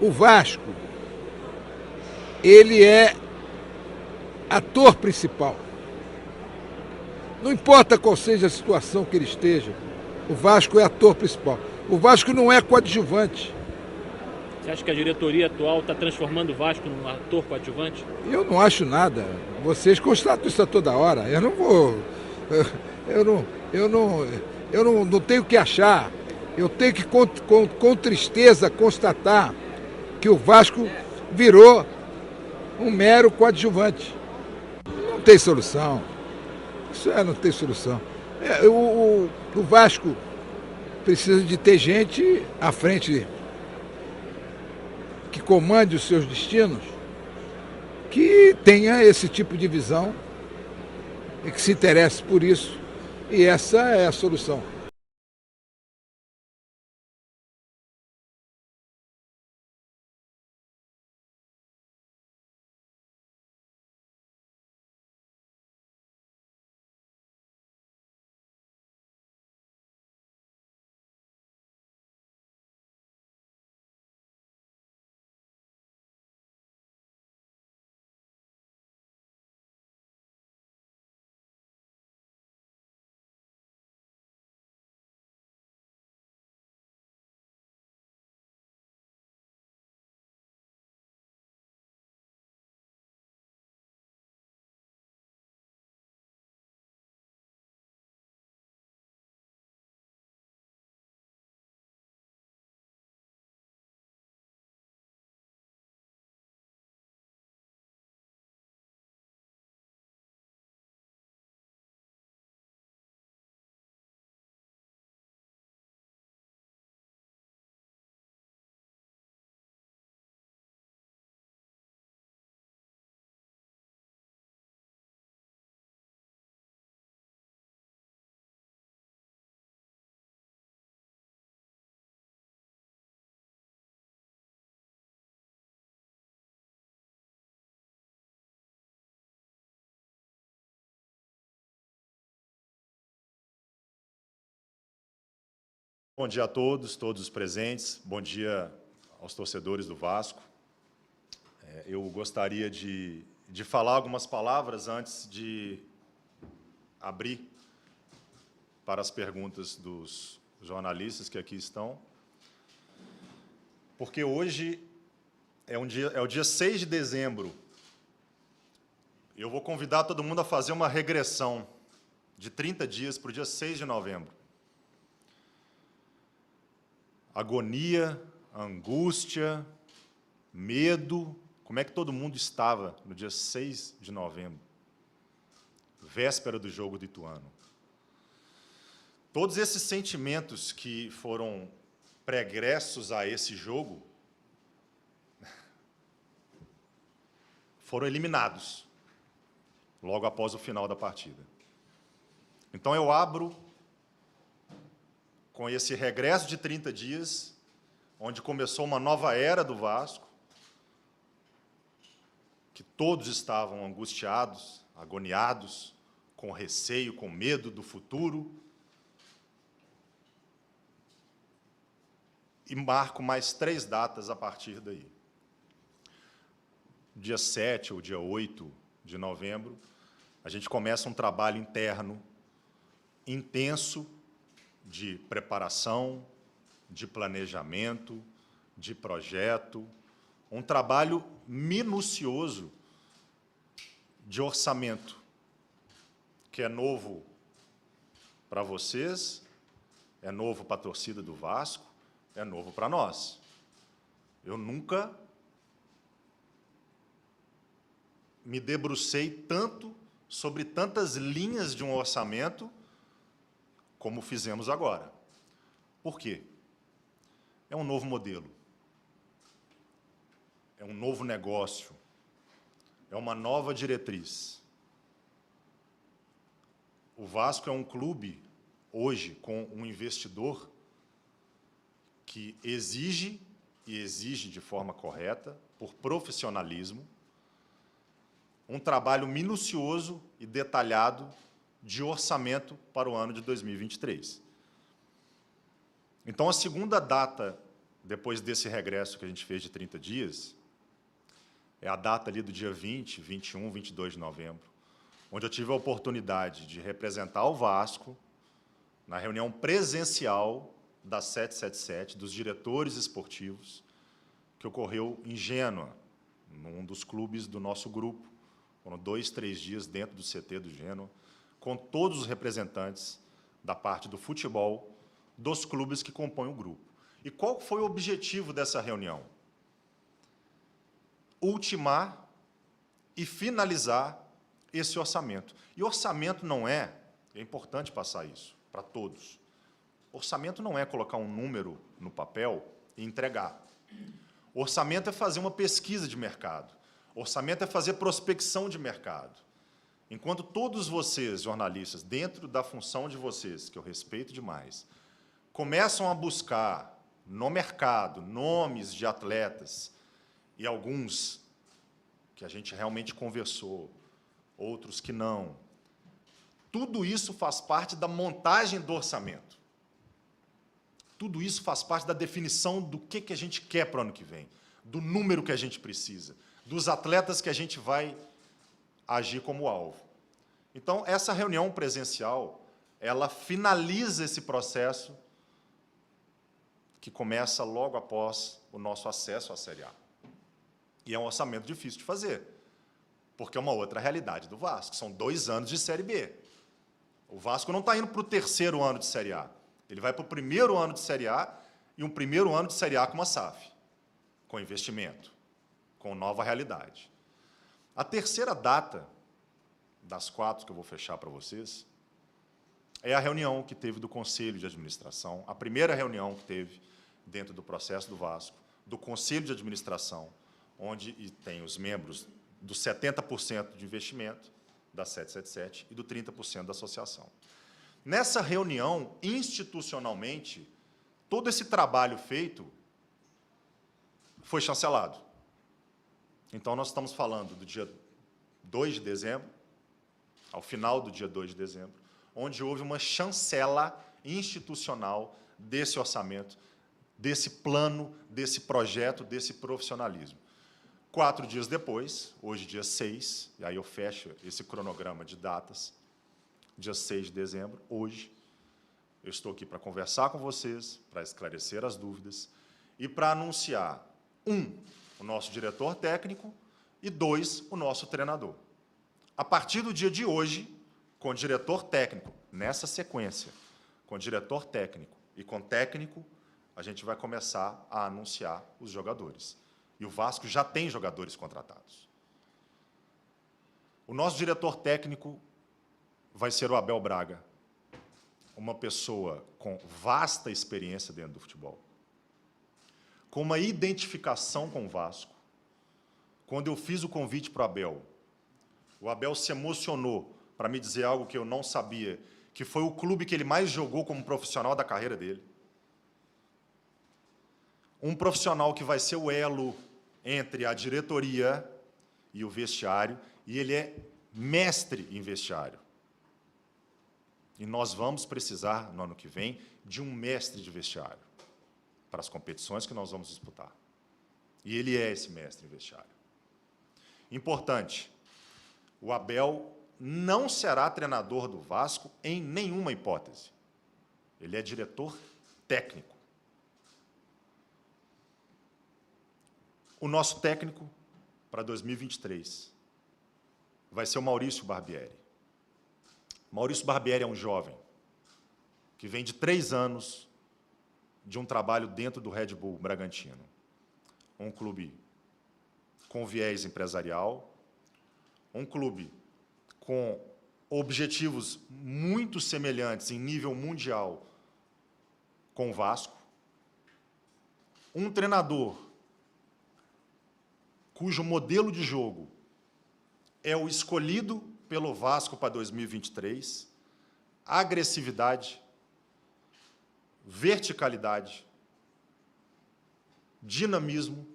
O Vasco, ele é ator principal. Não importa qual seja a situação que ele esteja, o Vasco é ator principal. O Vasco não é coadjuvante. Você acha que a diretoria atual está transformando o Vasco num ator coadjuvante? Eu não acho nada. Vocês constatam isso a toda hora. Eu não vou. Eu não tenho o que achar. Eu tenho que, com tristeza, constatar que o Vasco virou um mero coadjuvante. Não tem solução. Isso não tem solução. O Vasco precisa de ter gente à frente que comande os seus destinos, que tenha esse tipo de visão e que se interesse por isso. E essa é a solução. Bom dia a todos os presentes. Bom dia aos torcedores do Vasco. Eu gostaria de falar algumas palavras antes de abrir para as perguntas dos jornalistas que aqui estão, porque hoje é o dia 6 de dezembro. Eu vou convidar todo mundo a fazer uma regressão de 30 dias para o dia 6 de novembro. Agonia, angústia, medo. Como é que todo mundo estava no dia 6 de novembro, véspera do jogo do Ituano? Todos esses sentimentos que foram pregressos a esse jogo foram eliminados logo após o final da partida. Então, eu abro com esse regresso de 30 dias, onde começou uma nova era do Vasco, que todos estavam angustiados, agoniados, com receio, com medo do futuro. E marco mais 3 datas a partir daí. Dia 7 ou dia 8 de novembro, a gente começa um trabalho interno intenso de preparação, de planejamento, de projeto, um trabalho minucioso de orçamento, que é novo para vocês, é novo para a torcida do Vasco, é novo para nós. Eu nunca me debrucei tanto sobre tantas linhas de um orçamento como fizemos agora. Por quê? É um novo modelo, é um novo negócio, é uma nova diretriz. O Vasco é um clube, hoje, com um investidor que exige, e exige de forma correta, por profissionalismo, um trabalho minucioso e detalhado de orçamento para o ano de 2023. Então, a segunda data depois desse regresso que a gente fez de 30 dias, é a data ali do dia 20, 21, 22 de novembro, onde eu tive a oportunidade de representar o Vasco na reunião presencial da 777, dos diretores esportivos, que ocorreu em Gênua, num dos clubes do nosso grupo. Foram 2, 3 dias dentro do CT do Gênua, com todos os representantes da parte do futebol dos clubes que compõem o grupo. E qual foi o objetivo dessa reunião? Ultimar e finalizar esse orçamento. E orçamento não é importante passar isso para todos. Orçamento não é colocar um número no papel e entregar. Orçamento é fazer uma pesquisa de mercado. Orçamento é fazer prospecção de mercado. Enquanto todos vocês, jornalistas, dentro da função de vocês, que eu respeito demais, começam a buscar no mercado nomes de atletas, e alguns que a gente realmente conversou, outros que não, tudo isso faz parte da montagem do orçamento. Tudo isso faz parte da definição do que a gente quer para o ano que vem, do número que a gente precisa, dos atletas que a gente vai agir como alvo. Então, essa reunião presencial, ela finaliza esse processo que começa logo após o nosso acesso à Série A. E é um orçamento difícil de fazer, porque é uma outra realidade do Vasco. São 2 anos de Série B. O Vasco não está indo para o 3º ano de Série A. Ele vai para o 1º ano de Série A e um 1º ano de Série A com uma SAF, com investimento, com nova realidade. A terceira data, das 4 que eu vou fechar para vocês, é a reunião que teve do Conselho de Administração, a primeira reunião que teve dentro do processo do Vasco, do Conselho de Administração, onde tem os membros do 70% de investimento da 777 e do 30% da associação. Nessa reunião, institucionalmente, todo esse trabalho feito foi chancelado. Então, nós estamos falando do dia 2 de dezembro, ao final do dia 2 de dezembro, onde houve uma chancela institucional desse orçamento, desse plano, desse projeto, desse profissionalismo. 4 dias depois, hoje dia 6, e aí eu fecho esse cronograma de datas, dia 6 de dezembro, hoje, eu estou aqui para conversar com vocês, para esclarecer as dúvidas e para anunciar, 1, o nosso diretor técnico e 2, o nosso treinador. A partir do dia de hoje, com o diretor técnico, nessa sequência, com o diretor técnico e com técnico, a gente vai começar a anunciar os jogadores. E o Vasco já tem jogadores contratados. O nosso diretor técnico vai ser o Abel Braga, uma pessoa com vasta experiência dentro do futebol, com uma identificação com o Vasco. Quando eu fiz o convite para o Abel se emocionou para me dizer algo que eu não sabia, que foi o clube que ele mais jogou como profissional da carreira dele. Um profissional que vai ser o elo entre a diretoria e o vestiário, e ele é mestre em vestiário. E nós vamos precisar, no ano que vem, de um mestre de vestiário para as competições que nós vamos disputar. E ele é esse mestre em vestiário. Importante, o Abel não será treinador do Vasco em nenhuma hipótese. Ele é diretor técnico. O nosso técnico para 2023 vai ser o Maurício Barbieri. Maurício Barbieri é um jovem que vem de 3 anos de um trabalho dentro do Red Bull Bragantino, um clube com viés empresarial, um clube com objetivos muito semelhantes em nível mundial com o Vasco, um treinador cujo modelo de jogo é o escolhido pelo Vasco para 2023, agressividade, verticalidade, dinamismo,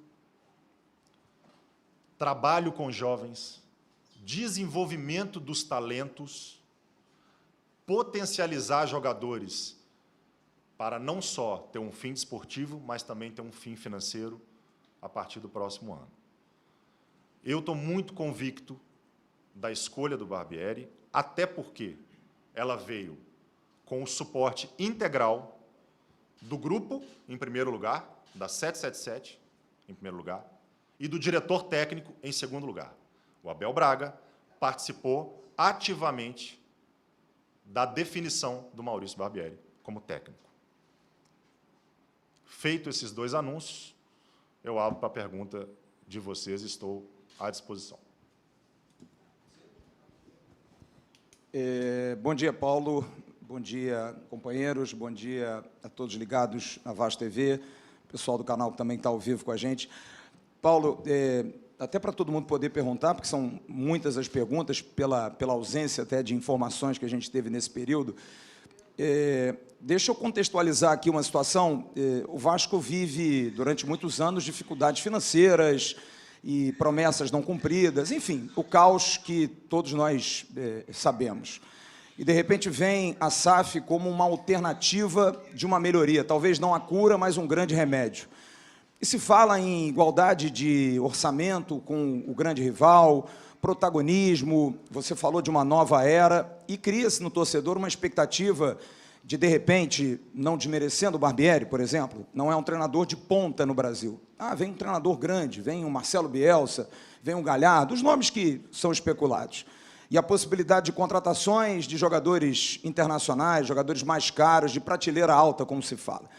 trabalho com jovens, desenvolvimento dos talentos, potencializar jogadores para não só ter um fim desportivo, mas também ter um fim financeiro a partir do próximo ano. Eu estou muito convicto da escolha do Barbieri, até porque ela veio com o suporte integral do grupo, em primeiro lugar, da 777, em primeiro lugar, e do diretor técnico, em segundo lugar. O Abel Braga participou ativamente da definição do Maurício Barbieri como técnico. Feito esses dois anúncios, eu abro para a pergunta de vocês e estou à disposição. Bom dia, Paulo. Bom dia, companheiros. Bom dia a todos ligados à Vasco TV, pessoal do canal que também está ao vivo com a gente. Paulo, até para todo mundo poder perguntar, porque são muitas as perguntas, pela ausência até de informações que a gente teve nesse período, deixa eu contextualizar aqui uma situação. O Vasco vive, durante muitos anos, dificuldades financeiras e promessas não cumpridas, enfim, o caos que todos nós sabemos. E, de repente, vem a SAF como uma alternativa de uma melhoria, talvez não a cura, mas um grande remédio. E se fala em igualdade de orçamento com o grande rival, protagonismo, você falou de uma nova era, e cria-se no torcedor uma expectativa de repente, não desmerecendo o Barbieri, por exemplo, não é um treinador de ponta no Brasil. Vem um treinador grande, vem um Marcelo Bielsa, vem um Galhardo, os nomes que são especulados. E a possibilidade de contratações de jogadores internacionais, jogadores mais caros, de prateleira alta, como se fala.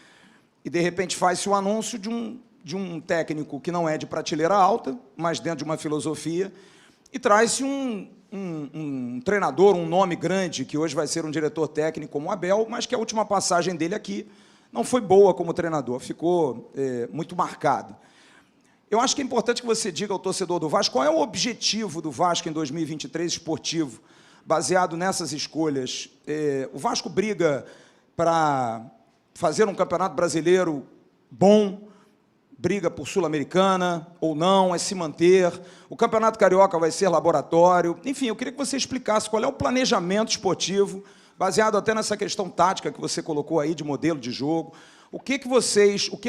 E, de repente, faz-se o anúncio de um técnico que não é de prateleira alta, mas dentro de uma filosofia, e traz-se um treinador, um nome grande, que hoje vai ser um diretor técnico como o Abel, mas que a última passagem dele aqui não foi boa como treinador, ficou muito marcado. Eu acho que é importante que você diga ao torcedor do Vasco qual é o objetivo do Vasco em 2023 esportivo, baseado nessas escolhas. O Vasco briga para fazer um campeonato brasileiro bom, briga por Sul-Americana ou não, é se manter, o Campeonato Carioca vai ser laboratório, enfim, eu queria que você explicasse qual é o planejamento esportivo, baseado até nessa questão tática que você colocou aí, de modelo de jogo, o que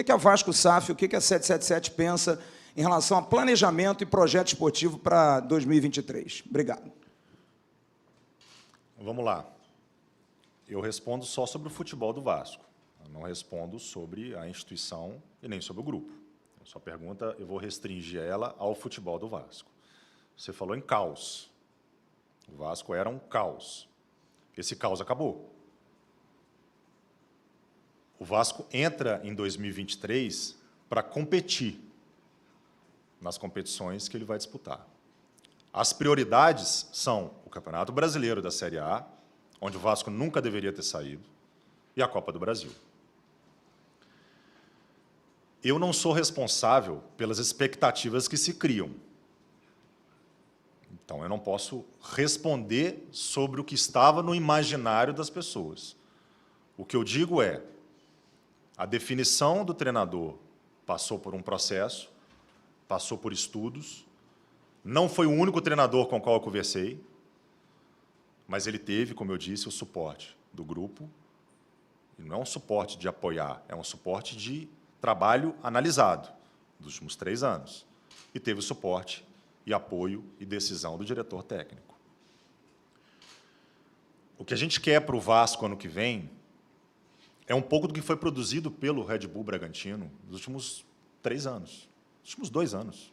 a Vasco SAF, o que a 777 pensa em relação a planejamento e projeto esportivo para 2023. Obrigado. Vamos lá. Eu respondo só sobre o futebol do Vasco. Eu não respondo sobre a instituição e nem sobre o grupo. A sua pergunta, eu vou restringir ela ao futebol do Vasco. Você falou em caos. O Vasco era um caos. Esse caos acabou. O Vasco entra em 2023 para competir nas competições que ele vai disputar. As prioridades são o Campeonato Brasileiro da Série A, onde o Vasco nunca deveria ter saído, e a Copa do Brasil. Eu não sou responsável pelas expectativas que se criam. Então, eu não posso responder sobre o que estava no imaginário das pessoas. O que eu digo é, a definição do treinador passou por um processo, passou por estudos, não foi o único treinador com o qual eu conversei, mas ele teve, como eu disse, o suporte do grupo, e não é um suporte de apoiar, é um suporte de trabalho analisado dos últimos 3 anos, e teve o suporte e apoio e decisão do diretor técnico. O que a gente quer para o Vasco ano que vem é um pouco do que foi produzido pelo Red Bull Bragantino nos últimos 3 anos, nos últimos 2 anos.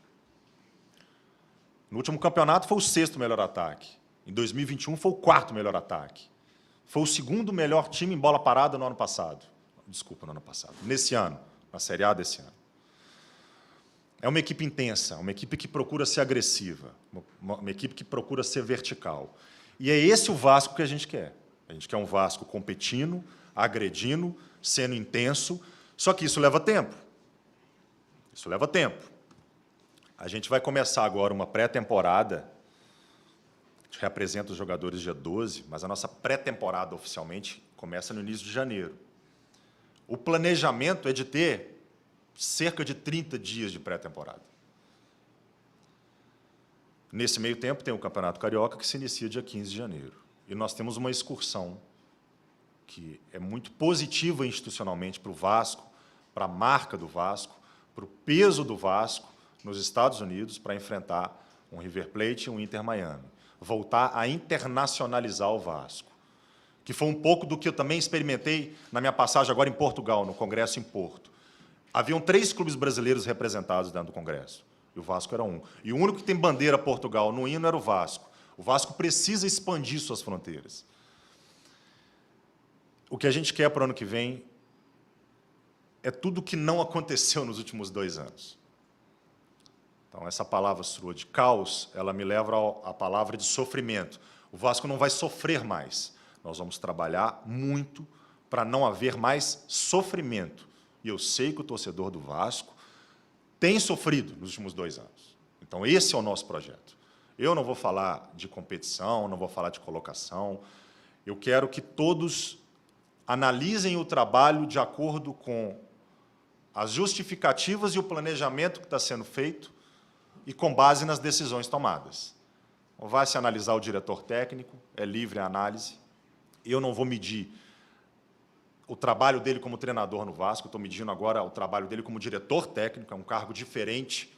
No último campeonato foi o 6º melhor ataque, em 2021 foi o 4º melhor ataque, foi o 2º melhor time em bola parada no ano passado, nesse ano, na Série A desse ano. É uma equipe intensa, uma equipe que procura ser agressiva, uma equipe que procura ser vertical. E é esse o Vasco que a gente quer. A gente quer um Vasco competindo, agredindo, sendo intenso, só que isso leva tempo. Isso leva tempo. A gente vai começar agora uma pré-temporada, a gente representa os jogadores dia 12, mas a nossa pré-temporada oficialmente começa no início de janeiro. O planejamento é de ter cerca de 30 dias de pré-temporada. Nesse meio tempo, tem o Campeonato Carioca, que se inicia dia 15 de janeiro. E nós temos uma excursão que é muito positiva institucionalmente para o Vasco, para a marca do Vasco, para o peso do Vasco nos Estados Unidos para enfrentar um River Plate e um Inter Miami. Voltar a internacionalizar o Vasco, que foi um pouco do que eu também experimentei na minha passagem agora em Portugal, no Congresso em Porto. Haviam 3 clubes brasileiros representados dentro do Congresso, e o Vasco era um. E o único que tem bandeira Portugal no hino era o Vasco. O Vasco precisa expandir suas fronteiras. O que a gente quer para o ano que vem é tudo o que não aconteceu nos últimos 2 anos. Então, essa palavra sua de caos, ela me leva à palavra de sofrimento. O Vasco não vai sofrer mais. Nós vamos trabalhar muito para não haver mais sofrimento. E eu sei que o torcedor do Vasco tem sofrido nos últimos 2 anos. Então, esse é o nosso projeto. Eu não vou falar de competição, não vou falar de colocação. Eu quero que todos analisem o trabalho de acordo com as justificativas e o planejamento que está sendo feito e com base nas decisões tomadas. Vai se analisar o diretor técnico, é livre a análise. Eu não vou medir o trabalho dele como treinador no Vasco, estou medindo agora o trabalho dele como diretor técnico, é um cargo diferente,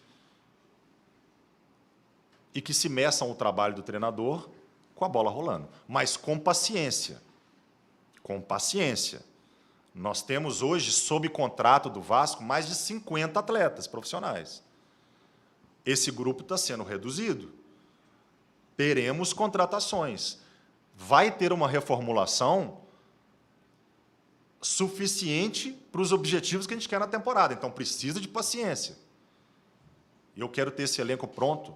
e que se meçam o trabalho do treinador com a bola rolando, mas com paciência. Com paciência. Nós temos hoje, sob contrato do Vasco, mais de 50 atletas profissionais. Esse grupo está sendo reduzido. Teremos contratações. Vai ter uma reformulação suficiente para os objetivos que a gente quer na temporada. Então, precisa de paciência. E eu quero ter esse elenco pronto,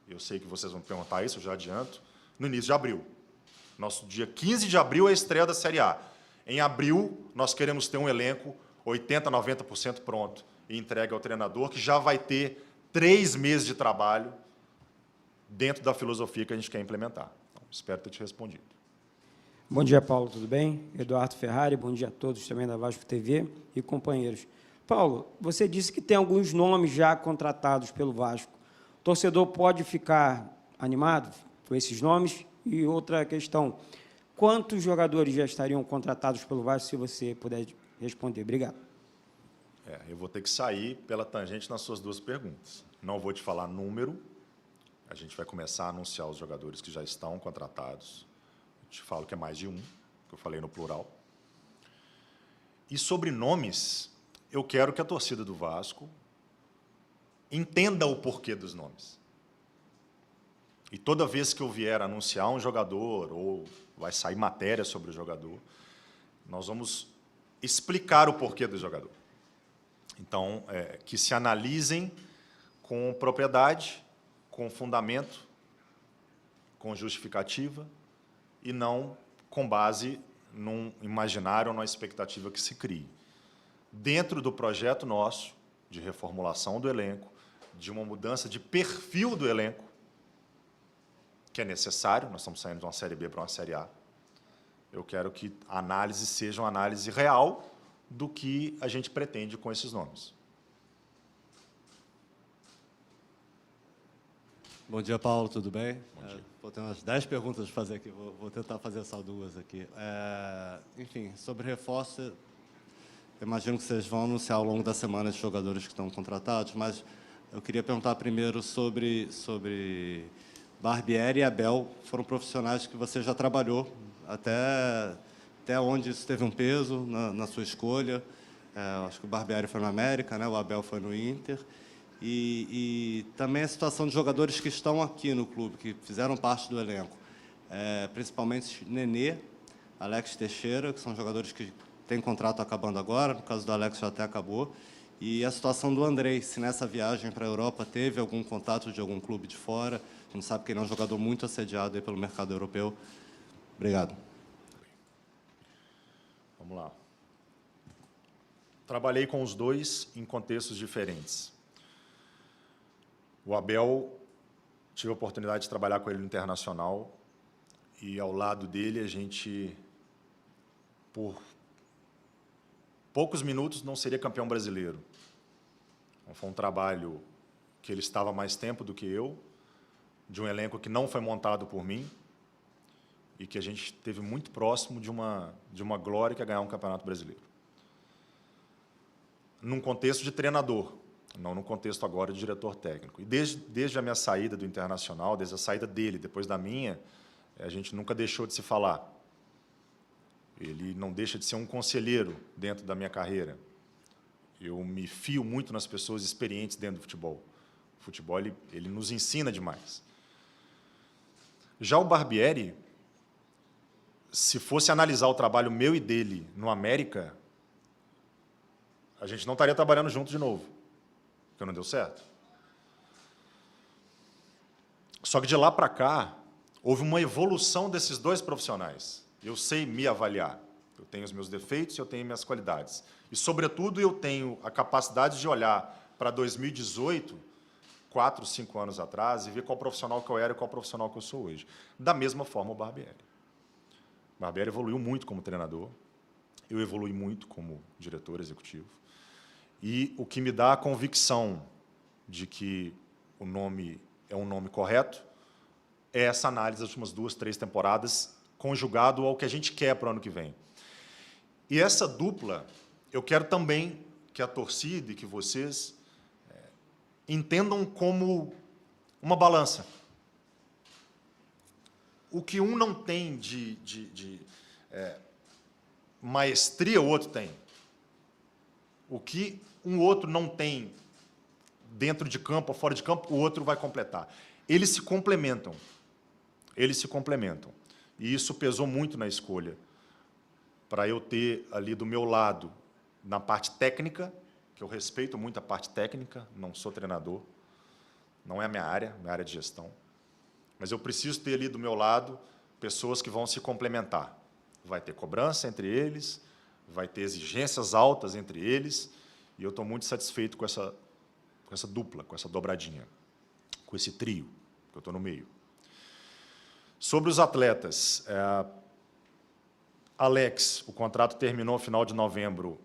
eu sei que vocês vão perguntar isso, eu já adianto, no início de abril. Nosso dia 15 de abril é a estreia da Série A. Em abril, nós queremos ter um elenco 80%, 90% pronto e entregue ao treinador, que já vai ter 3 meses de trabalho dentro da filosofia que a gente quer implementar. Então, espero ter te respondido. Bom dia, Paulo, tudo bem? Eduardo Ferrari, bom dia a todos também da Vasco TV e companheiros. Paulo, você disse que tem alguns nomes já contratados pelo Vasco. O torcedor pode ficar animado com esses nomes? E outra questão, quantos jogadores já estariam contratados pelo Vasco, se você puder responder? Obrigado. Eu vou ter que sair pela tangente nas suas 2 perguntas. Não vou te falar número, a gente vai começar a anunciar os jogadores que já estão contratados. Eu te falo que é mais de um, que eu falei no plural. E sobre nomes, eu quero que a torcida do Vasco entenda o porquê dos nomes. E toda vez que eu vier anunciar um jogador, ou vai sair matéria sobre o jogador, nós vamos explicar o porquê do jogador. Então, que se analisem com propriedade, com fundamento, com justificativa, e não com base num imaginário ou numa expectativa que se crie. Dentro do projeto nosso, de reformulação do elenco, de uma mudança de perfil do elenco, que é necessário, nós estamos saindo de uma Série B para uma Série A, eu quero que a análise seja uma análise real do que a gente pretende com esses nomes. Bom dia, Paulo, tudo bem? Bom dia. Vou ter umas 10 perguntas para fazer aqui, vou tentar fazer só 2 aqui. Enfim, sobre reforço, eu imagino que vocês vão anunciar ao longo da semana os jogadores que estão contratados, mas eu queria perguntar primeiro sobre Barbieri e Abel. Foram profissionais que você já trabalhou, até onde isso teve um peso na sua escolha. Acho que o Barbieri foi no América, né? O Abel foi no Inter. E também a situação de jogadores que estão aqui no clube, que fizeram parte do elenco, principalmente Nenê, Alex Teixeira, que são jogadores que têm contrato acabando agora, no caso do Alex já até acabou, e a situação do Andrei, se nessa viagem para a Europa teve algum contato de algum clube de fora. A gente sabe que ele é um jogador muito assediado aí pelo mercado europeu. Obrigado. Vamos lá. Trabalhei com os dois em contextos diferentes. O Abel, tive a oportunidade de trabalhar com ele no Internacional, e ao lado dele a gente, por poucos minutos, não seria campeão brasileiro. Então, foi um trabalho que ele estava mais tempo do que eu, de um elenco que não foi montado por mim, e que a gente esteve muito próximo de uma glória que é ganhar um Campeonato Brasileiro. Num contexto de treinador, não no contexto agora de diretor técnico. E desde a minha saída do Internacional, desde a saída dele, depois da minha, a gente nunca deixou de se falar. Ele não deixa de ser um conselheiro dentro da minha carreira. Eu me fio muito nas pessoas experientes dentro do futebol. O futebol, ele nos ensina demais. Já o Barbieri, se fosse analisar o trabalho meu e dele no América, a gente não estaria trabalhando junto de novo, porque não deu certo. Só que de lá para cá, houve uma evolução desses dois profissionais. Eu sei me avaliar. Eu tenho os meus defeitos e eu tenho minhas qualidades. E, sobretudo, eu tenho a capacidade de olhar para 2018, 4, 5 anos atrás, e ver qual profissional que eu era e qual profissional que eu sou hoje. Da mesma forma, o Barbieri. O Barbieri evoluiu muito como treinador, eu evolui muito como diretor executivo. E o que me dá a convicção de que o nome é um nome correto é essa análise das últimas 2, 3 temporadas, conjugado ao que a gente quer para o ano que vem. E essa dupla, eu quero também que a torcida e que vocês entendam como uma balança. O que um não tem de maestria, o outro tem. O que um outro não tem dentro de campo ou fora de campo, o outro vai completar. Eles se complementam. Eles se complementam. E isso pesou muito na escolha, para eu ter ali do meu lado, na parte técnica, que eu respeito muito a parte técnica, não sou treinador, não é a minha área de gestão, mas eu preciso ter ali do meu lado pessoas que vão se complementar. Vai ter cobrança entre eles, vai ter exigências altas entre eles, e eu estou muito satisfeito com essa dupla, com essa dobradinha, com esse trio, que eu estou no meio. Sobre os atletas, Alex, o contrato terminou no final de novembro,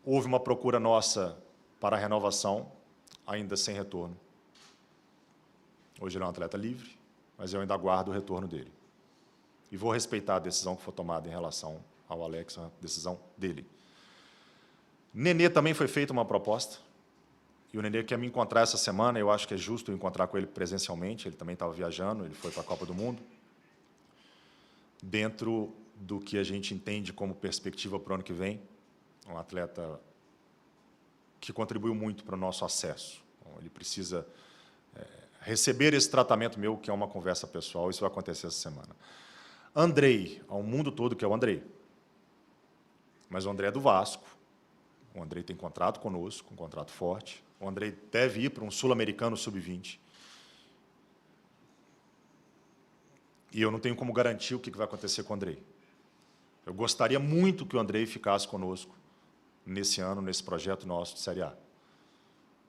houve uma procura nossa para a renovação, ainda sem retorno. Hoje ele é um atleta livre, mas eu ainda aguardo o retorno dele. E vou respeitar a decisão que for tomada em relação ao Alex, a decisão dele. Nenê também foi feita uma proposta, e o Nenê quer me encontrar essa semana, eu acho que é justo eu encontrar com ele presencialmente, ele também estava viajando, ele foi para a Copa do Mundo, dentro do que a gente entende como perspectiva para o ano que vem, um atleta que contribuiu muito para o nosso acesso. Então, ele precisa receber esse tratamento meu, que é uma conversa pessoal, isso vai acontecer essa semana. Andrei, ao mundo todo que é o Andrei. Mas o André é do Vasco, o Andrei tem contrato conosco, um contrato forte, o Andrei deve ir para um Sul-Americano Sub-20. E eu não tenho como garantir o que vai acontecer com o Andrei. Eu gostaria muito que o Andrei ficasse conosco nesse ano, nesse projeto nosso de Série A.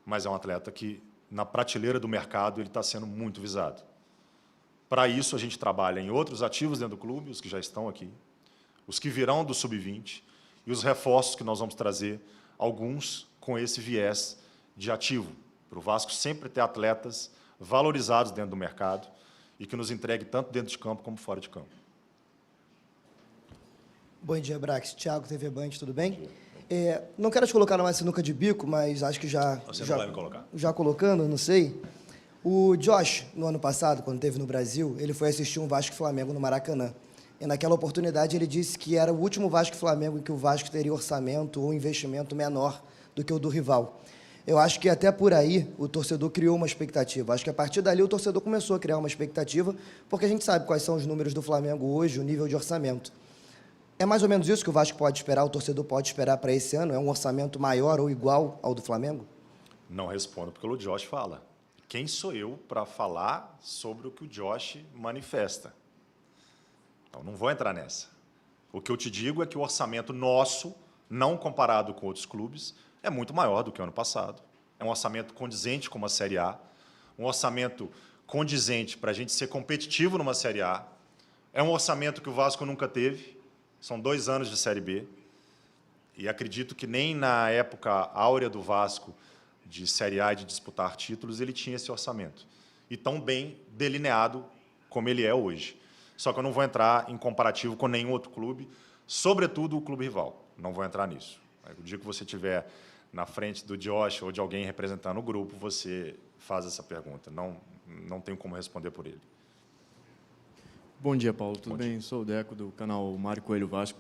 Mas é um atleta que, na prateleira do mercado, ele está sendo muito visado. Para isso, a gente trabalha em outros ativos dentro do clube, os que já estão aqui, os que virão do Sub-20, e os reforços que nós vamos trazer, alguns com esse viés de ativo, para o Vasco sempre ter atletas valorizados dentro do mercado e que nos entregue tanto dentro de campo como fora de campo. Bom dia, Brax. Thiago, TV Band, tudo bem? Não quero te colocar numa sinuca de bico, mas acho que Você não vai me colocar. Já colocando, não sei. O Josh, no ano passado, quando esteve no Brasil, ele foi assistir um Vasco e Flamengo no Maracanã. E naquela oportunidade ele disse que era o último Vasco e Flamengo em que o Vasco teria orçamento ou investimento menor do que o do rival. Eu acho que até por aí o torcedor criou uma expectativa. Acho que a partir dali o torcedor começou a criar uma expectativa, porque a gente sabe quais são os números do Flamengo hoje, o nível de orçamento. É mais ou menos isso que o Vasco pode esperar, o torcedor pode esperar para esse ano? É um orçamento maior ou igual ao do Flamengo? Não respondo porque o Josh fala. Quem sou eu para falar sobre o que o Josh manifesta? Então, não vou entrar nessa. O que eu te digo é que o orçamento nosso, não comparado com outros clubes, é muito maior do que o ano passado. É um orçamento condizente com uma Série A, um orçamento condizente para a gente ser competitivo numa Série A. É um orçamento que o Vasco nunca teve, são 2 anos de Série B, e acredito que nem na época áurea do Vasco, de Série A e de disputar títulos, ele tinha esse orçamento. E tão bem delineado como ele é hoje. só que eu não vou entrar em comparativo com nenhum outro clube, sobretudo o clube rival. Não vou entrar nisso. O dia que você estiver na frente do Josh ou de alguém representando o grupo, você faz essa pergunta. Não tenho como responder por ele. Bom dia, Paulo. Tudo bem? Sou o Deco, do canal Mário Coelho Vasco.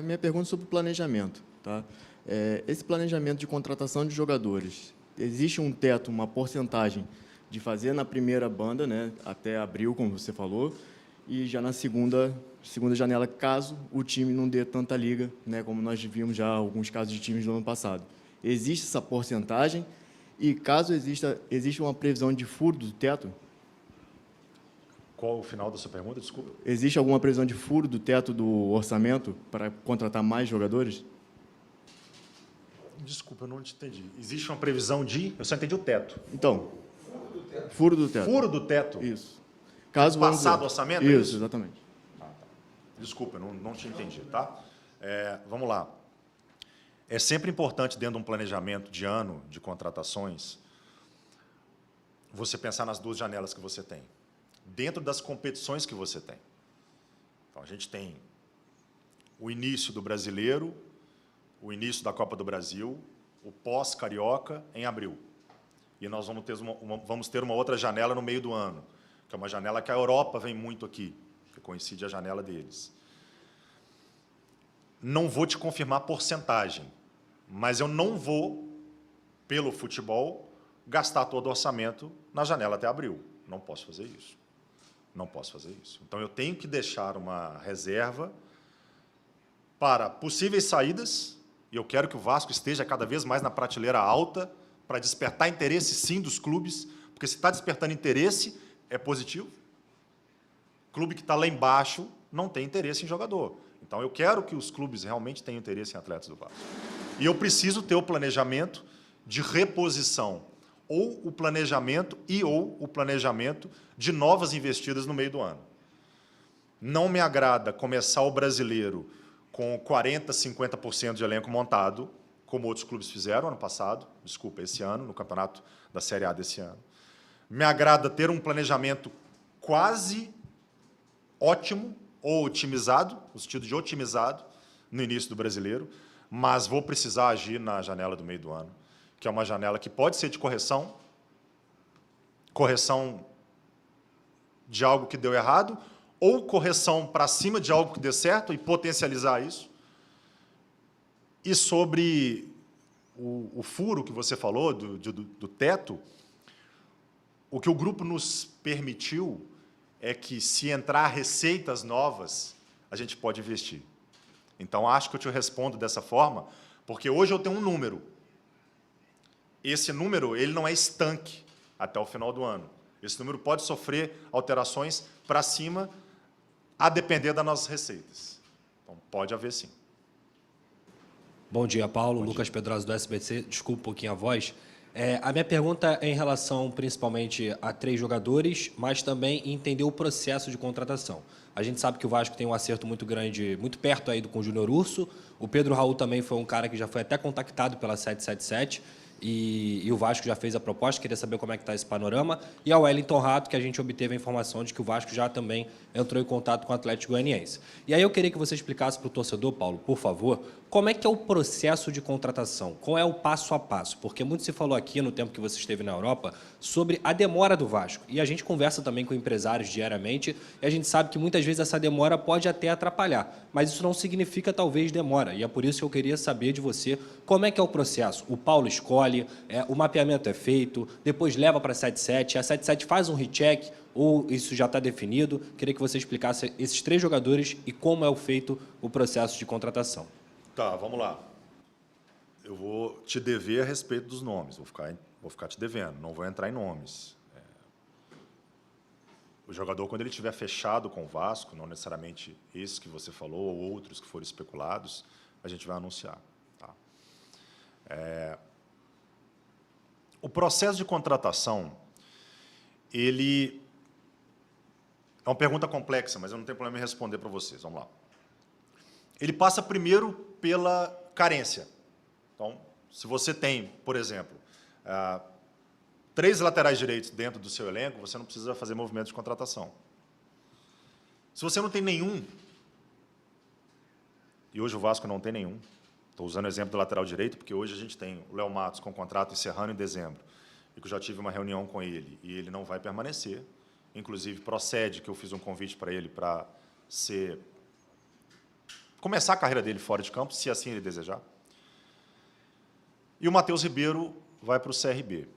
Minha pergunta é sobre o planejamento. Tá? Esse planejamento de contratação de jogadores, existe um teto, uma porcentagem de fazer na primeira banda, né, até abril, como você falou, e já na segunda janela, caso o time não dê tanta liga, né, como nós vimos já alguns casos de times do ano passado. Existe essa porcentagem? E caso existe uma previsão de furo do teto? Qual o final da sua pergunta? Desculpa. Existe alguma previsão de furo do teto do orçamento para contratar mais jogadores? Desculpa, eu não te entendi. Existe uma previsão de... Eu só entendi o teto. Então, furo do teto. Furo do teto? Isso. Caso passado o orçamento? Isso, exatamente. Tá. Desculpa, eu não te entendi, tá? Vamos lá. É sempre importante, dentro de um planejamento de ano de contratações, você pensar nas duas janelas que você tem, dentro das competições que você tem. Então, a gente tem o início do Brasileiro, o início da Copa do Brasil, o pós-Carioca em abril. E nós vamos ter uma outra janela no meio do ano, que é uma janela que a Europa vem muito aqui, que coincide a janela deles. Não vou te confirmar porcentagem, mas eu não vou, pelo futebol, gastar todo o orçamento na janela até abril. Não posso fazer isso. Não posso fazer isso. Então, eu tenho que deixar uma reserva para possíveis saídas, e eu quero que o Vasco esteja cada vez mais na prateleira alta, para despertar interesse, sim, dos clubes, porque se está despertando interesse, é positivo. Clube que está lá embaixo não tem interesse em jogador. Então, eu quero que os clubes realmente tenham interesse em atletas do Vasco. E eu preciso ter o planejamento de reposição, ou o planejamento de novas investidas no meio do ano. Não me agrada começar o Brasileiro com 40%, 50% de elenco montado, como outros clubes fizeram ano passado, esse ano, no campeonato da Série A desse ano. Me agrada ter um planejamento quase ótimo, ou otimizado, no sentido de otimizado, no início do Brasileiro, mas vou precisar agir na janela do meio do ano, que é uma janela que pode ser de correção de algo que deu errado, ou correção para cima de algo que dê certo e potencializar isso. E sobre o furo que você falou, do teto, o que o grupo nos permitiu é que, se entrar receitas novas, a gente pode investir. Então, acho que eu te respondo dessa forma, porque hoje eu tenho um número. Esse número ele não é estanque até o final do ano. Esse número pode sofrer alterações para cima, a depender das nossas receitas. Então, pode haver, sim. Bom dia, Paulo. Lucas Pedrosa, do SBT. Desculpa um pouquinho a voz. A minha pergunta é em relação, principalmente, a 3 jogadores, mas também entender o processo de contratação. A gente sabe que o Vasco tem um acerto muito grande, muito perto aí com o Júnior Urso. O Pedro Raul também foi um cara que já foi até contactado pela 777. E o Vasco já fez a proposta, queria saber como é que está esse panorama. E ao Wellington Rato, que a gente obteve a informação de que o Vasco já também entrou em contato com o Atlético Goianiense. E aí eu queria que você explicasse para o torcedor, Paulo, por favor, como é que é o processo de contratação? Qual é o passo a passo? Porque muito se falou aqui, no tempo que você esteve na Europa, sobre a demora do Vasco. E a gente conversa também com empresários diariamente, e a gente sabe que muitas vezes essa demora pode até atrapalhar, mas isso não significa, talvez, demora. E é por isso que eu queria saber de você como é que é o processo. O Paulo escolhe, o mapeamento é feito, depois leva para a 77, a 77 faz um recheck, ou isso já está definido. Queria que você explicasse esses 3 jogadores e como é feito o processo de contratação. Tá, vamos lá. Eu vou te dever a respeito dos nomes, vou ficar te devendo, não vou entrar em nomes. O jogador, quando ele estiver fechado com o Vasco, não necessariamente esses que você falou, ou outros que foram especulados, a gente vai anunciar. Tá? O processo de contratação, ele é uma pergunta complexa, mas eu não tenho problema em responder para vocês. Vamos lá. Ele passa primeiro pela carência. Então, se você tem, por exemplo, 3 laterais direitos dentro do seu elenco, você não precisa fazer movimento de contratação. Se você não tem nenhum, e hoje o Vasco não tem nenhum, estou usando o exemplo do lateral direito, porque hoje a gente tem o Léo Matos com contrato encerrando em dezembro, e que eu já tive uma reunião com ele, e ele não vai permanecer. Inclusive, procede que eu fiz um convite para ele para começar a carreira dele fora de campo, se assim ele desejar. E o Matheus Ribeiro vai para o CRB.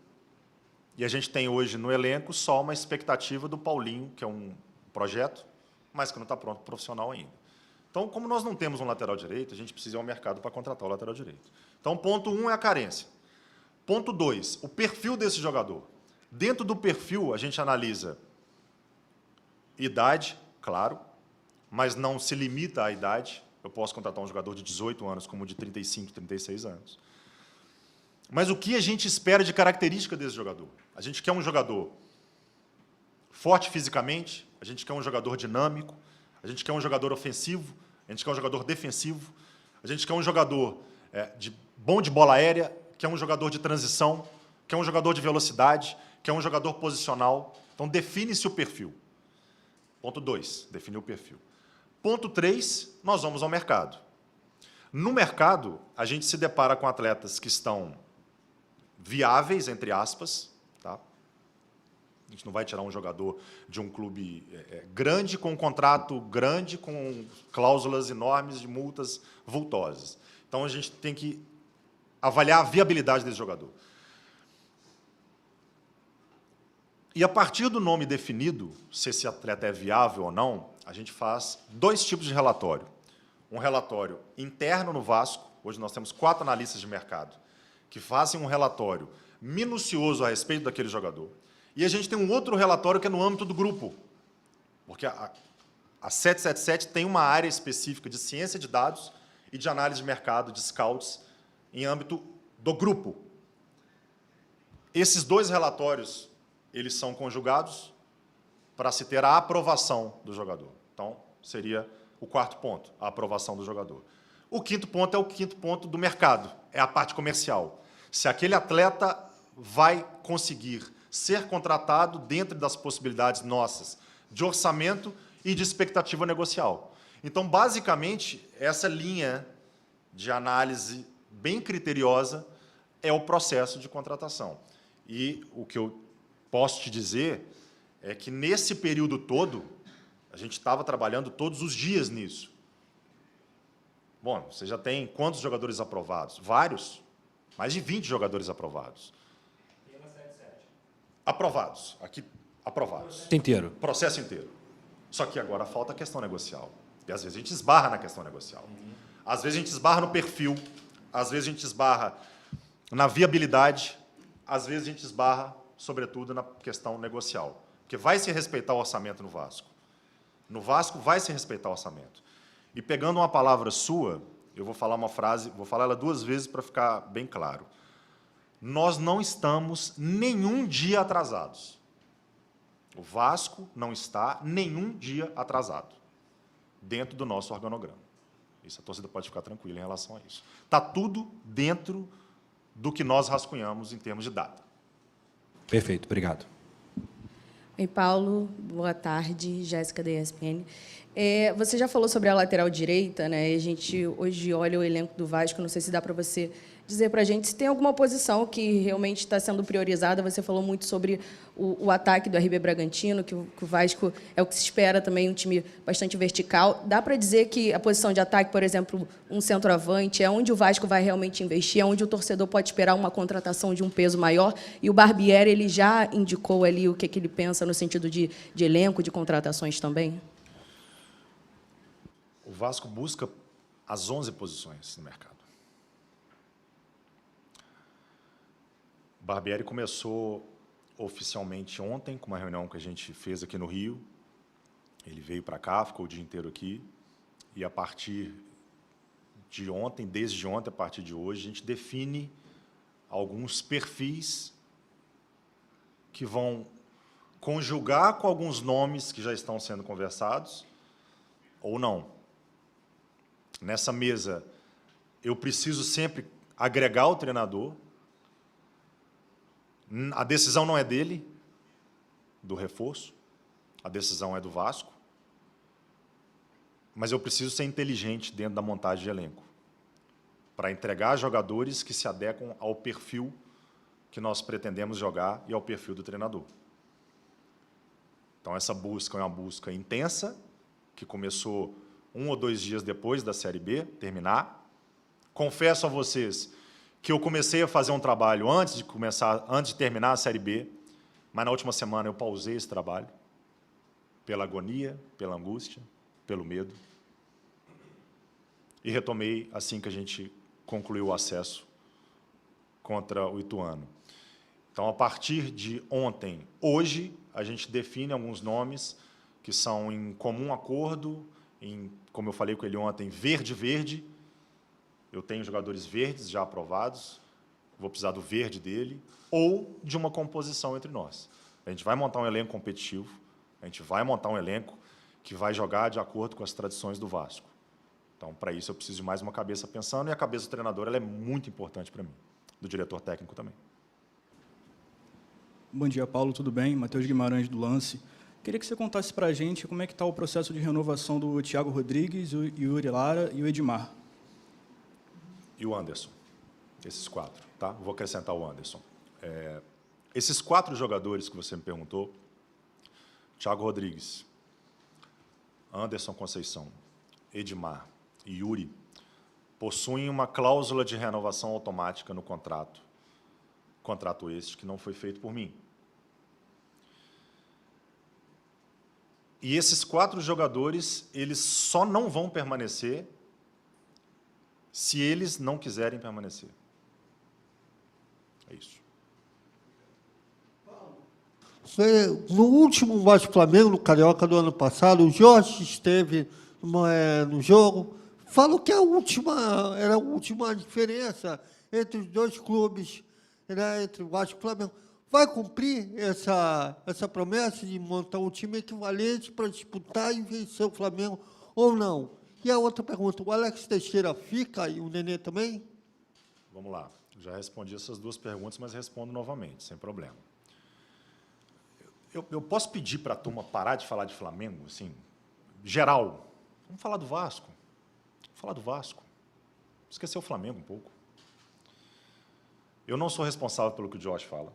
E a gente tem hoje no elenco só uma expectativa do Paulinho, que é um projeto, mas que não está pronto profissional ainda. Então, como nós não temos um lateral direito, a gente precisa ir ao mercado para contratar o lateral direito. Então, ponto 1 é a carência. Ponto 2, o perfil desse jogador. Dentro do perfil, a gente analisa idade, claro, mas não se limita à idade. Eu posso contratar um jogador de 18 anos como de 35, 36 anos. Mas o que a gente espera de característica desse jogador? A gente quer um jogador forte fisicamente, a gente quer um jogador dinâmico, a gente quer um jogador ofensivo, a gente quer um jogador defensivo, a gente quer um jogador bom de bola aérea, quer um jogador de transição, quer um jogador de velocidade, quer um jogador posicional. Então, define-se o perfil. Ponto 2, definir o perfil. Ponto 3, nós vamos ao mercado. No mercado, a gente se depara com atletas que estão viáveis, entre aspas, tá? A gente não vai tirar um jogador de um clube grande, com um contrato grande, com cláusulas enormes de multas vultosas. Então, a gente tem que avaliar a viabilidade desse jogador. E, a partir do nome definido, se esse atleta é viável ou não, a gente faz 2 tipos de relatório. Um relatório interno no Vasco, hoje nós temos 4 analistas de mercado, que fazem um relatório minucioso a respeito daquele jogador. E a gente tem um outro relatório que é no âmbito do grupo, porque a 777 tem uma área específica de ciência de dados e de análise de mercado, de scouts, em âmbito do grupo. Esses 2 relatórios, eles são conjugados para se ter a aprovação do jogador. Então, seria o 4º ponto, a aprovação do jogador. O 5º ponto é o 5º ponto do mercado, é a parte comercial. Se aquele atleta vai conseguir ser contratado dentro das possibilidades nossas de orçamento e de expectativa negocial. Então, basicamente, essa linha de análise bem criteriosa é o processo de contratação. E o que eu posso te dizer é que, nesse período todo, a gente estava trabalhando todos os dias nisso. Bom, você já tem quantos jogadores aprovados? Vários. Mais de 20 jogadores aprovados. Aprovados. Aqui, aprovados. Inteiro. Processo inteiro. Só que agora falta a questão negocial. E, às vezes, a gente esbarra na questão negocial. Às vezes, a gente esbarra no perfil. Às vezes, a gente esbarra na viabilidade. Às vezes, a gente esbarra, sobretudo, na questão negocial. Porque vai se respeitar o orçamento no Vasco. No Vasco vai se respeitar o orçamento. E, pegando uma palavra sua, eu vou falar uma frase, vou falar ela 2 vezes para ficar bem claro. Nós não estamos nenhum dia atrasados. O Vasco não está nenhum dia atrasado dentro do nosso organograma. Isso, a torcida pode ficar tranquila em relação a isso. Está tudo dentro do que nós rascunhamos em termos de data. Perfeito, obrigado. Oi, Paulo. Boa tarde. Jéssica, da ESPN. Você já falou sobre a lateral direita, né? A gente hoje olha o elenco do Vasco, não sei se dá para você dizer para a gente se tem alguma posição que realmente está sendo priorizada. Você falou muito sobre o ataque do RB Bragantino, que o Vasco é o que se espera também, um time bastante vertical. Dá para dizer que a posição de ataque, por exemplo, um centroavante, é onde o Vasco vai realmente investir, é onde o torcedor pode esperar uma contratação de um peso maior? E o Barbieri, ele já indicou ali o que ele pensa no sentido de elenco, de contratações também? O Vasco busca as 11 posições no mercado. Barbieri começou oficialmente ontem, com uma reunião que a gente fez aqui no Rio. Ele veio para cá, ficou o dia inteiro aqui, e a partir de ontem, desde ontem, a partir de hoje, a gente define alguns perfis que vão conjugar com alguns nomes que já estão sendo conversados, ou não. Nessa mesa, eu preciso sempre agregar o treinador. A decisão não é dele, do reforço, a decisão é do Vasco. mas eu preciso ser inteligente dentro da montagem de elenco, para entregar jogadores que se adequam ao perfil que nós pretendemos jogar e ao perfil do treinador. Então, essa busca é uma busca intensa, que começou 1 ou 2 dias depois da Série B terminar. Confesso a vocês que eu comecei a fazer um trabalho antes de terminar a Série B, mas na última semana eu pausei esse trabalho, pela agonia, pela angústia, pelo medo, e retomei assim que a gente concluiu o acesso contra o Ituano. Então, a partir de ontem, hoje, a gente define alguns nomes que são em comum acordo, como eu falei com ele ontem, verde-verde. Eu tenho jogadores verdes já aprovados, vou precisar do verde dele, ou de uma composição entre nós. A gente vai montar um elenco competitivo, a gente vai montar um elenco que vai jogar de acordo com as tradições do Vasco. Então, para isso, eu preciso de mais uma cabeça pensando, e a cabeça do treinador ela é muito importante para mim, do diretor técnico também. Bom dia, Paulo, tudo bem? Matheus Guimarães, do Lance. Queria que você contasse para a gente como é que está o processo de renovação do Thiago Rodrigues, o Yuri Lara e o Edmar. E o Anderson, esses 4, tá? Vou acrescentar o Anderson. Esses 4 jogadores que você me perguntou, Thiago Rodrigues, Anderson Conceição, Edmar e Yuri, possuem uma cláusula de renovação automática no contrato este que não foi feito por mim. E esses 4 jogadores, eles só não vão permanecer se eles não quiserem permanecer. É isso. No último Vasco-Flamengo, no Carioca do ano passado, o Jorge esteve no jogo, falou que era a última diferença entre os 2 clubes, né, entre o Vasco e o Flamengo. Vai cumprir essa promessa de montar um time equivalente para disputar e vencer o Flamengo ou não? E a outra pergunta, o Alex Teixeira fica e o Nenê também? Vamos lá. Já respondi essas 2 perguntas, mas respondo novamente, sem problema. Eu posso pedir para a turma parar de falar de Flamengo, assim, geral? Vamos falar do Vasco. Vamos falar do Vasco. Esquecer o Flamengo um pouco. Eu não sou responsável pelo que o Josh fala,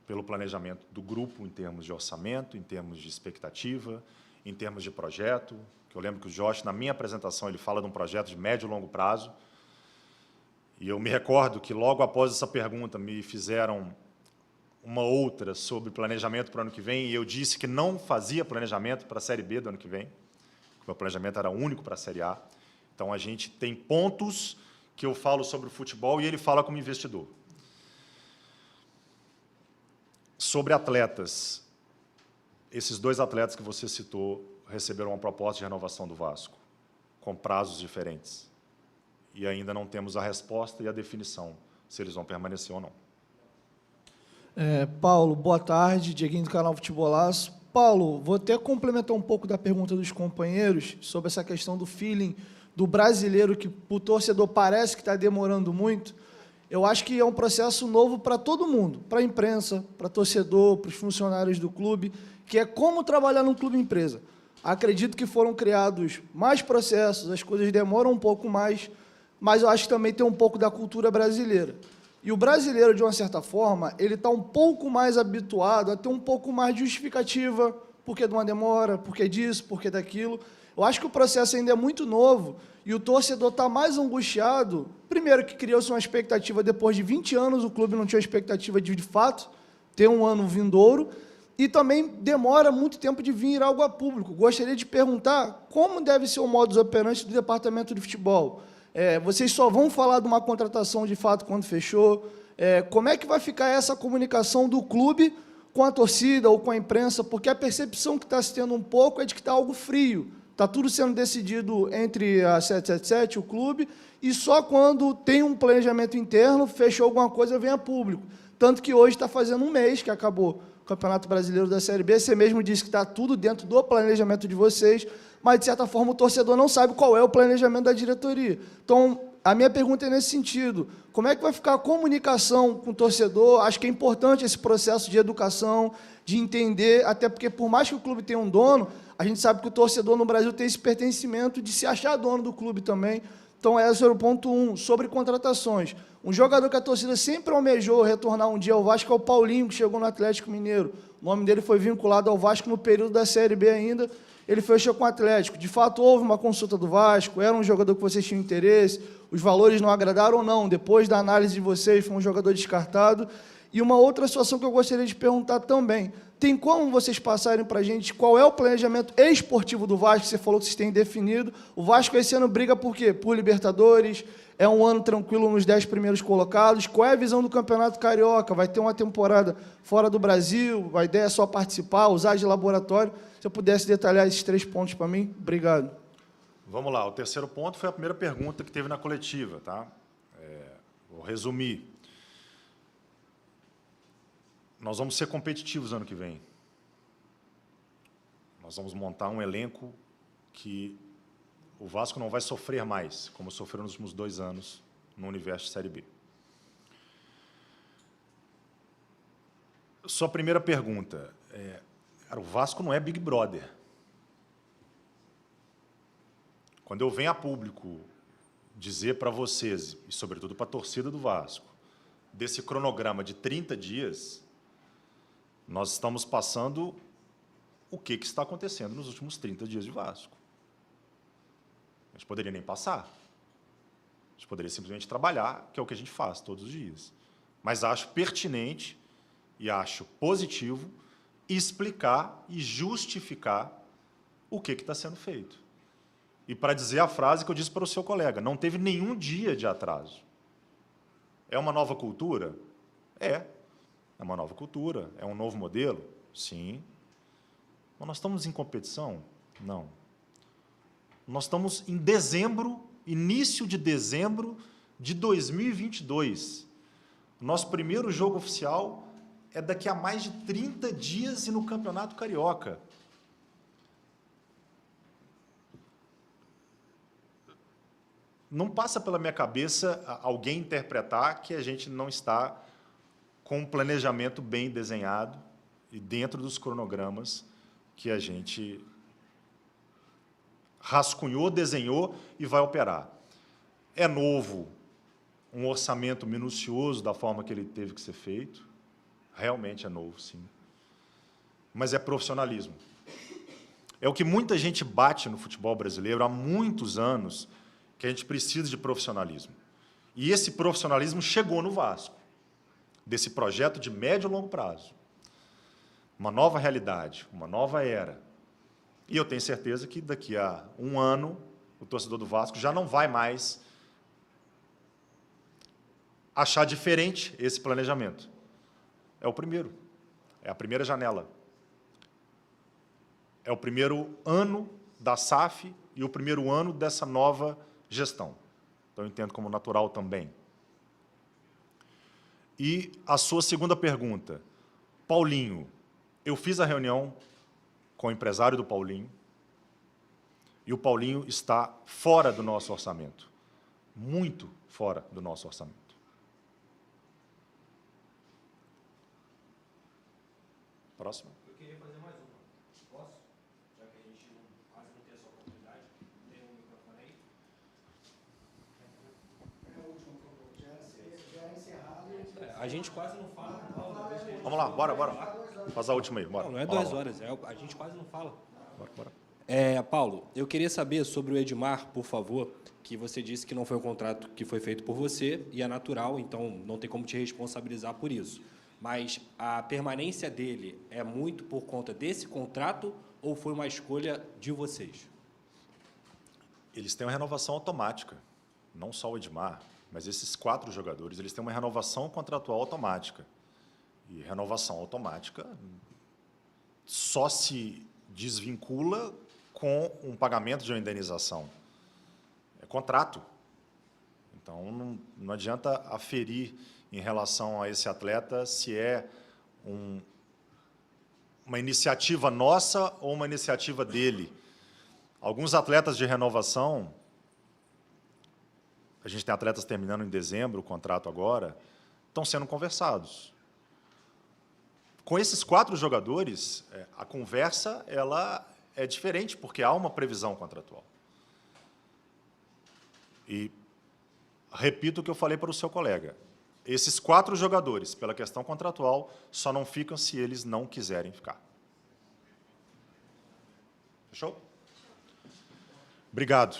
pelo planejamento do grupo em termos de orçamento, em termos de expectativa, em termos de projeto. Eu lembro que o Josh, na minha apresentação, ele fala de um projeto de médio e longo prazo. E eu me recordo que, logo após essa pergunta, me fizeram uma outra sobre planejamento para o ano que vem, e eu disse que não fazia planejamento para a Série B do ano que vem. O meu planejamento era único para a Série A. Então, a gente tem pontos que eu falo sobre o futebol e ele fala como investidor. Sobre atletas, esses 2 atletas que você citou receberam uma proposta de renovação do Vasco, com prazos diferentes. E ainda não temos a resposta e a definição, se eles vão permanecer ou não. Paulo, boa tarde, Dieguinho do canal Futebolaço. Paulo, vou até complementar um pouco da pergunta dos companheiros sobre essa questão do feeling do brasileiro, que o torcedor parece que está demorando muito. Eu acho que é um processo novo para todo mundo, para a imprensa, para torcedor, para os funcionários do clube, que é como trabalhar num clube-empresa. Acredito que foram criados mais processos, as coisas demoram um pouco mais, mas eu acho que também tem um pouco da cultura brasileira. E o brasileiro, de uma certa forma, ele está um pouco mais habituado a ter um pouco mais de justificativa, porque de uma demora, porque disso, porque daquilo. Eu acho que o processo ainda é muito novo e o torcedor está mais angustiado. Primeiro, que criou-se uma expectativa, depois de 20 anos, o clube não tinha expectativa de fato, ter um ano vindouro, e também demora muito tempo de vir algo a público. Gostaria de perguntar como deve ser o modus operandi do departamento de futebol. Vocês só vão falar de uma contratação de fato quando fechou? Como é que vai ficar essa comunicação do clube com a torcida ou com a imprensa? Porque a percepção que está se tendo um pouco é de que está algo frio. Está tudo sendo decidido entre a 777, o clube, e só quando tem um planejamento interno, fechou alguma coisa, vem a público. Tanto que hoje está fazendo um mês que acabou o Campeonato Brasileiro da Série B. Você mesmo disse que está tudo dentro do planejamento de vocês, mas, de certa forma, o torcedor não sabe qual é o planejamento da diretoria. Então, a minha pergunta é nesse sentido. Como é que vai ficar a comunicação com o torcedor? Acho que é importante esse processo de educação, de entender, até porque, por mais que o clube tenha um dono, a gente sabe que o torcedor no Brasil tem esse pertencimento de se achar dono do clube também. Então, esse era o ponto 1, sobre contratações. Um jogador que a torcida sempre almejou retornar um dia ao Vasco é o Paulinho, que chegou no Atlético Mineiro. O nome dele foi vinculado ao Vasco no período da Série B ainda. Ele fechou com o Atlético. De fato, houve uma consulta do Vasco, era um jogador que vocês tinham interesse, os valores não agradaram ou não. Depois da análise de vocês, foi um jogador descartado. E uma outra situação que eu gostaria de perguntar também. Tem como vocês passarem para a gente qual é o planejamento esportivo do Vasco? Você falou que vocês têm definido. O Vasco esse ano briga por quê? Por Libertadores, é um ano tranquilo nos 10 primeiros colocados. Qual é a visão do Campeonato Carioca? Vai ter uma temporada fora do Brasil? A ideia é só participar, usar de laboratório? Se eu pudesse detalhar esses 3 pontos para mim, obrigado. Vamos lá, o terceiro ponto foi a primeira pergunta que teve na coletiva, tá? Vou resumir. Nós vamos ser competitivos ano que vem. Nós vamos montar um elenco que o Vasco não vai sofrer mais, como sofreu nos últimos 2 anos no universo de Série B. Sua primeira pergunta. O Vasco não é Big Brother. Quando eu venho a público dizer para vocês, e sobretudo para a torcida do Vasco, desse cronograma de 30 dias, nós estamos passando o que está acontecendo nos últimos 30 dias de Vasco. A gente poderia nem passar. A gente poderia simplesmente trabalhar, que é o que a gente faz todos os dias. Mas acho pertinente e acho positivo explicar e justificar o que está sendo feito. E para dizer a frase que eu disse para o seu colega, não teve nenhum dia de atraso. É uma nova cultura? É uma nova cultura, é um novo modelo? Sim. Mas nós estamos em competição? Não. Nós estamos em dezembro, início de dezembro de 2022. Nosso primeiro jogo oficial é daqui a mais de 30 dias e no Campeonato Carioca. Não passa pela minha cabeça alguém interpretar que a gente não está com um planejamento bem desenhado e dentro dos cronogramas que a gente rascunhou, desenhou e vai operar. É novo um orçamento minucioso da forma que ele teve que ser feito. Realmente é novo, sim. Mas é profissionalismo. É o que muita gente bate no futebol brasileiro há muitos anos, que a gente precisa de profissionalismo. E esse profissionalismo chegou no Vasco, desse projeto de médio e longo prazo. Uma nova realidade, uma nova era. E eu tenho certeza que daqui a um ano o torcedor do Vasco já não vai mais achar diferente esse planejamento. É o primeiro, é a primeira janela. É o primeiro ano da SAF e o primeiro ano dessa nova gestão. Então, eu entendo como natural também. E a sua segunda pergunta. Paulinho, eu fiz a reunião com o empresário do Paulinho e o Paulinho está fora do nosso orçamento. Muito fora do nosso orçamento. Próximo. Eu queria fazer mais uma. Posso? Já que a gente quase não tem essa oportunidade. Tem um microfone aí? A gente quase não fala. Vamos lá, bora. Faz a última aí, bora. Não é 2 horas, a gente quase não fala. Bora. Paulo, eu queria saber sobre o Edmar, por favor, que você disse que não foi um contrato que foi feito por você, e é natural, então não tem como te responsabilizar por isso. Mas a permanência dele é muito por conta desse contrato ou foi uma escolha de vocês? Eles têm uma renovação automática, não só o Edmar, mas esses 4 jogadores, eles têm uma renovação contratual automática. E renovação automática só se desvincula com um pagamento de uma indenização. É contrato. Então, não adianta aferir em relação a esse atleta se é uma iniciativa nossa ou uma iniciativa dele. Alguns atletas de renovação, a gente tem atletas terminando em dezembro, o contrato agora, estão sendo conversados. Com esses 4 jogadores, a conversa ela é diferente, porque há uma previsão contratual. E repito o que eu falei para o seu colega. Esses 4 jogadores, pela questão contratual, só não ficam se eles não quiserem ficar. Fechou? Obrigado.